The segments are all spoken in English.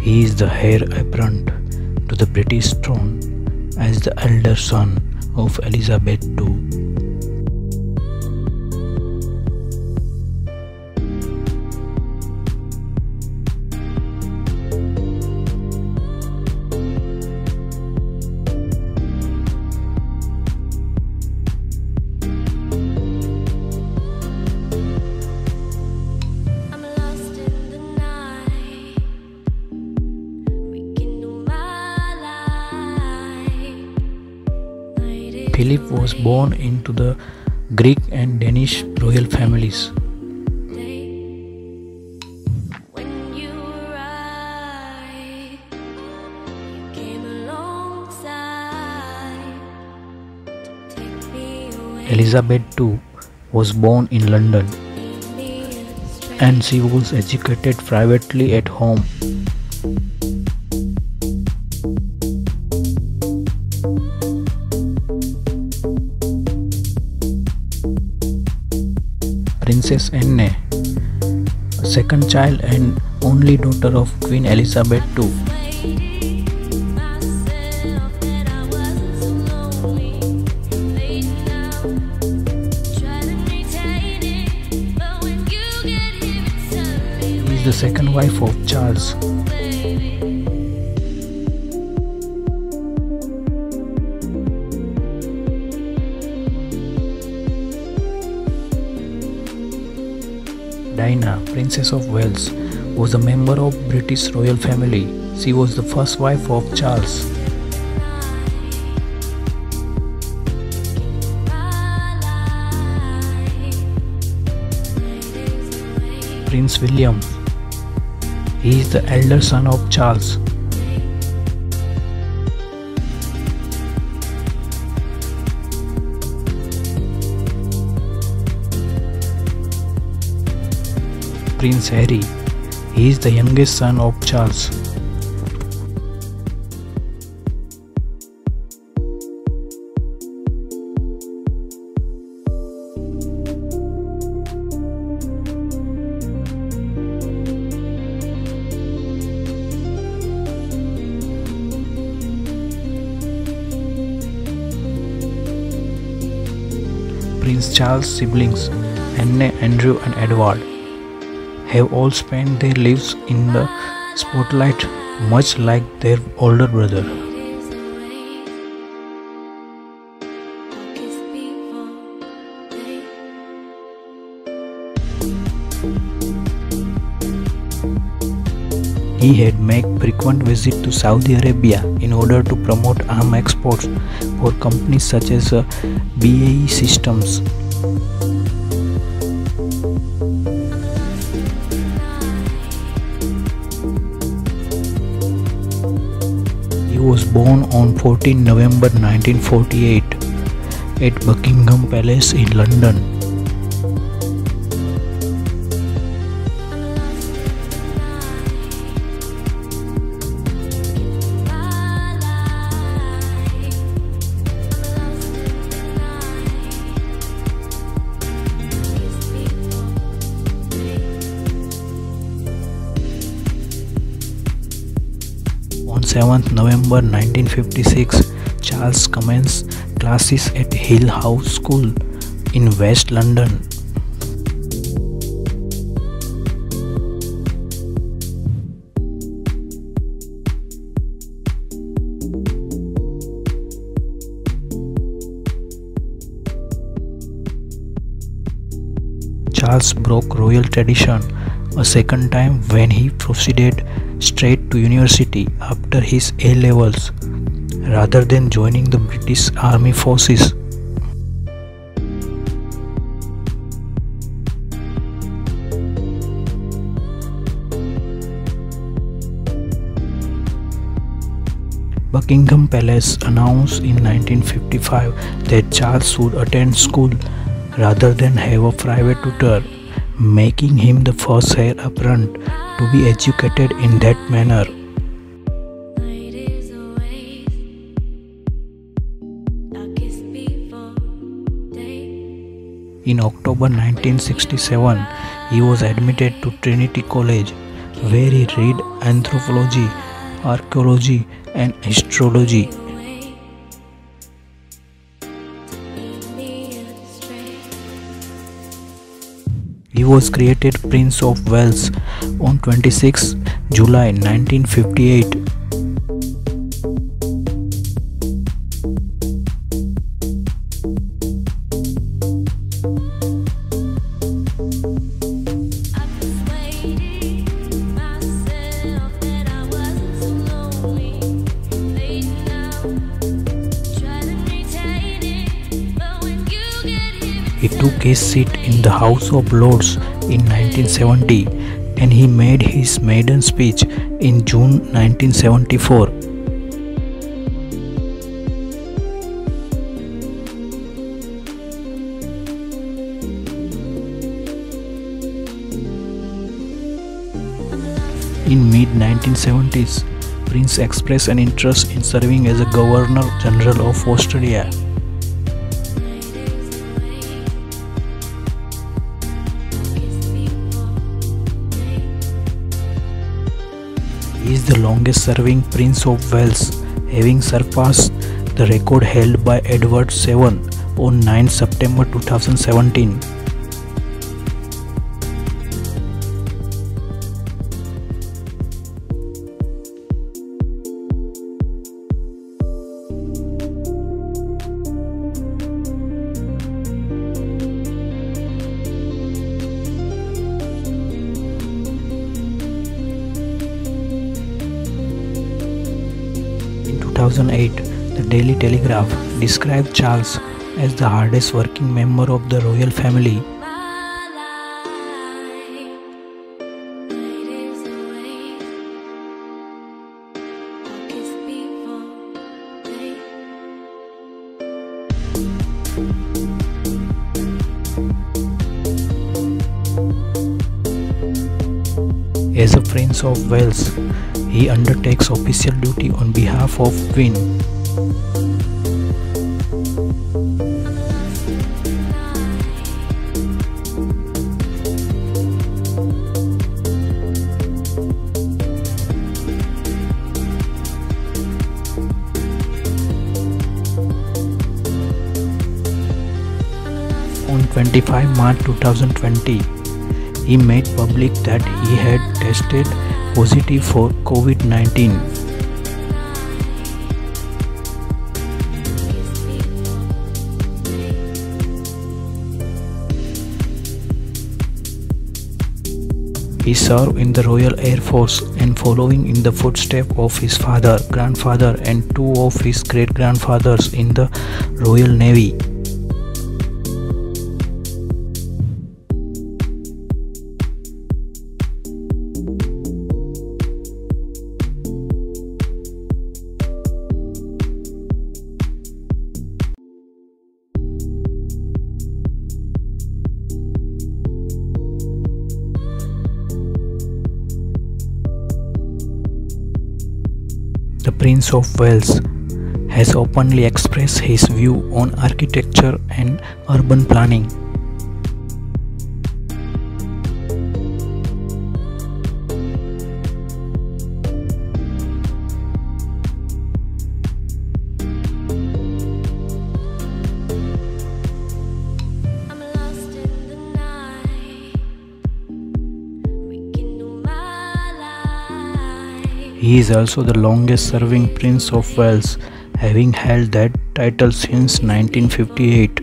He is the heir apparent to the British throne as the elder son of Elizabeth II. Philip was born into the Greek and Danish royal families. Elizabeth II was born in London and she was educated privately at home. Princess Anne, a second child and only daughter of Queen Elizabeth II. She is the second wife of Charles. Diana, Princess of Wales, was a member of British royal family. She was the first wife of Charles. Prince William. He is the elder son of Charles. Prince Harry. He is the youngest son of Charles. Prince Charles' siblings, Anne, Andrew and Edward, have all spent their lives in the spotlight much like their older brother. He had made frequent visits to Saudi Arabia in order to promote arms exports for companies such as BAE Systems. He was born on 14 November 1948 at Buckingham Palace in London. On 7th November 1956, Charles commenced classes at Hill House School in West London. Charles broke royal tradition a second time when he proceeded straight to university after his A-levels rather than joining the British Army forces. Buckingham Palace announced in 1955 that Charles would attend school rather than have a private tutor, making him the first heir apparent to be educated in that manner. In October 1967, he was admitted to Trinity College, where he read anthropology, archaeology and astrology. He was created Prince of Wales on 26 July 1958. He took his seat in the House of Lords in 1970 and he made his maiden speech in June 1974. In mid-1970s, Prince expressed an interest in serving as a Governor General of Australia. He is the longest serving Prince of Wales, having surpassed the record held by Edward VII on 9 September 2017. In 2008, the Daily Telegraph described Charles as the hardest working member of the royal family. As a Prince of Wales, he undertakes official duty on behalf of Queen. On 25 March 2020, he made public that he had tested positive for COVID-19. He served in the Royal Air Force and following in the footsteps of his father, grandfather and two of his great-grandfathers in the Royal Navy. The Prince of Wales has openly expressed his view on architecture and urban planning. He is also the longest serving Prince of Wales, having held that title since 1958.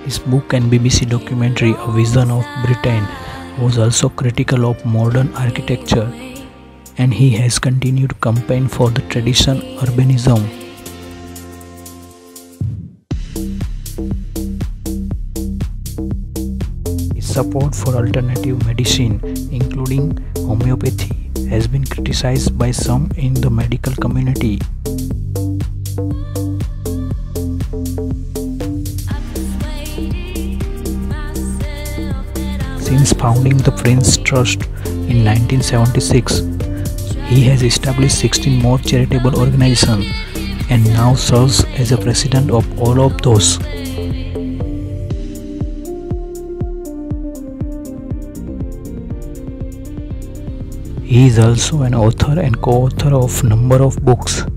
His book and BBC documentary A Vision of Britain was also critical of modern architecture, and he has continued to campaign for the tradition urbanism. Support for alternative medicine, including homeopathy, has been criticized by some in the medical community. Since founding the Prince Trust in 1976, he has established 16 more charitable organizations and now serves as a president of all of those. He is also an author and co-author of number of books.